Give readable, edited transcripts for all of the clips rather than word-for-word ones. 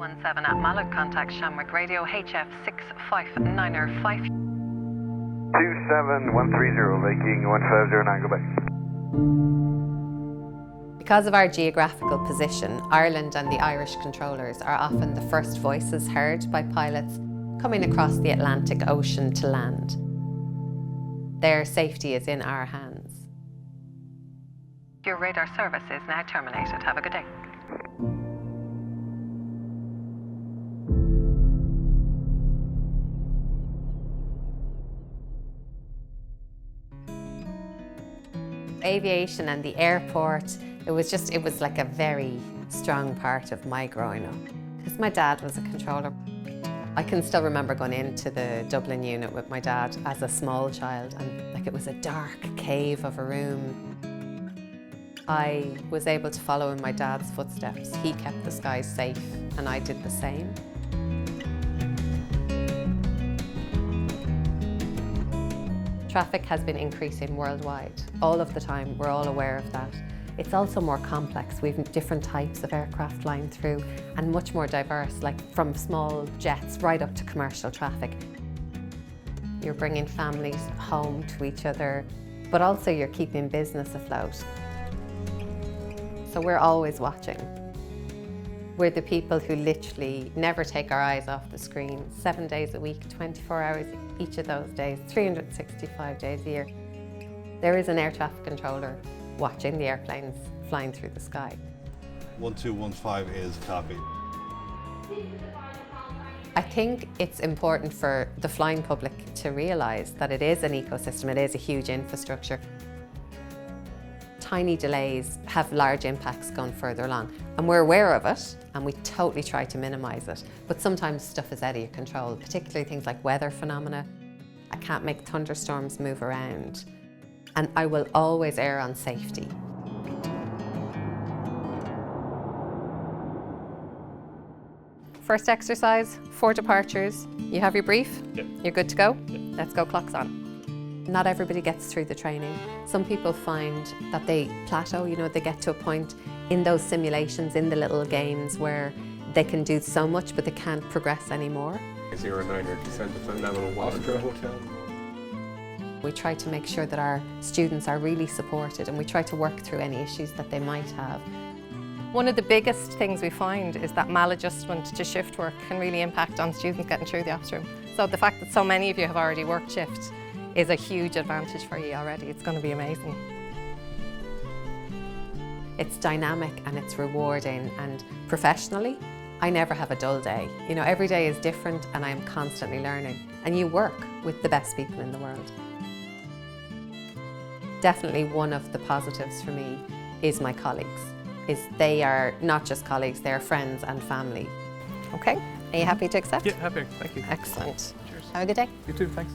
217 at Mallow, contact Shamrock Radio HF 65905. 27130, Viking 1509, goodbye. Because of our geographical position, Ireland and the Irish controllers are often the first voices heard by pilots coming across the Atlantic Ocean to land. Their safety is in our hands. Your radar service is now terminated. Have a good day. Aviation and the airport, it was like a very strong part of my growing up. Because my dad was a controller. I can still remember going into the Dublin unit with my dad as a small child, and like it was a dark cave of a room. I was able to follow in my dad's footsteps. He kept the skies safe and I did the same. Traffic has been increasing worldwide. All of the time, we're all aware of that. It's also more complex. We've different types of aircraft flying through and much more diverse, like from small jets right up to commercial traffic. You're bringing families home to each other, but also you're keeping business afloat. So we're always watching. We're the people who literally never take our eyes off the screen, 7 days a week, 24 hours each of those days, 365 days a year. There is an air traffic controller watching the airplanes flying through the sky. 1215 is copy. I think it's important for the flying public to realise that it is an ecosystem, it is a huge infrastructure. Tiny delays have large impacts going further along, and we're aware of it and we totally try to minimise it, but sometimes stuff is out of your control, particularly things like weather phenomena. I can't make thunderstorms move around, and I will always err on safety. First exercise, 4 departures. You have your brief? Yep. You're good to go? Yep. Let's go, clocks on. Not everybody gets through the training. Some people find that they plateau, they get to a point in those simulations, in the little games where they can do so much but they can't progress anymore. 09, your descent to level 1 Austria Hotel. We try to make sure that our students are really supported and we try to work through any issues that they might have. One of the biggest things we find is that maladjustment to shift work can really impact on students getting through the ops room. So the fact that so many of you have already worked shifts is a huge advantage for you already. It's going to be amazing. It's dynamic and it's rewarding, and professionally, I never have a dull day. Every day is different and I'm constantly learning, and you work with the best people in the world. Definitely one of the positives for me is my colleagues. They are not just colleagues, they're friends and family. Okay, are you happy to accept? Yeah, happy, thank you. Excellent. Cheers. Have a good day. You too, thanks.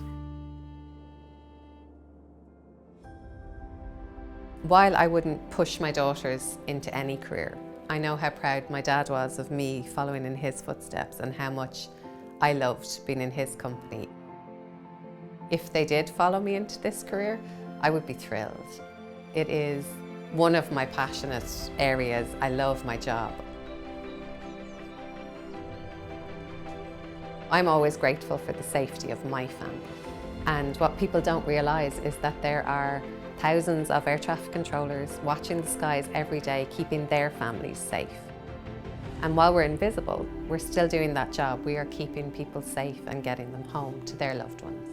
While I wouldn't push my daughters into any career, I know how proud my dad was of me following in his footsteps and how much I loved being in his company. If they did follow me into this career, I would be thrilled. It is one of my passionate areas. I love my job. I'm always grateful for the safety of my family. And what people don't realise is that there are thousands of air traffic controllers watching the skies every day, keeping their families safe. And while we're invisible, we're still doing that job. We are keeping people safe and getting them home to their loved ones.